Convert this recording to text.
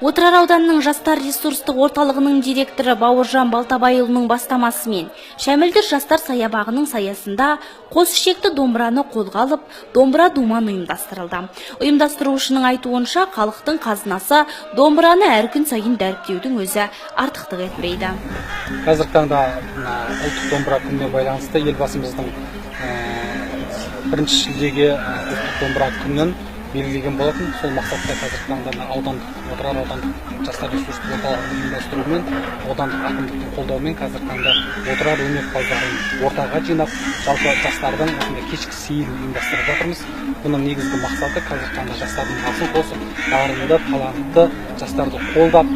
Отырар ауданының жастар ресурстық орталығының директоры Бауыржан Балтабайұлының бастамасымен Шәмілдір жастар саябағының саясында қос ішекті домбыраны қолға алып, домбыра думан ұйымдастырылды. Ұйымдастырушының айтуынша, халықтың қазынасы домбыраны әр күн сайын дәріптеудің өзі артықтық етпейді. Қазіргі таңда ұлттық домбыра күніне байланысты елбасымыздың бірінші шілдеге ұлттық домбыра күнін белгілеген болатын. Сол мақсатта қазіргі таңда Отырар аудандық жастар ресурстық орталығының ұйымдастыруымен, аудандық әкімдіктің қолдауымен қазіргі таңда Отырар өнерпаздарын ортаға жинап, жалпы жастардың кешкі сейілін ұйымдастырып жатырмыз. Бұның негізгі мақсаты қазіргі таңда жастардың басын қосып, дарынды, талантты жастарды қолдап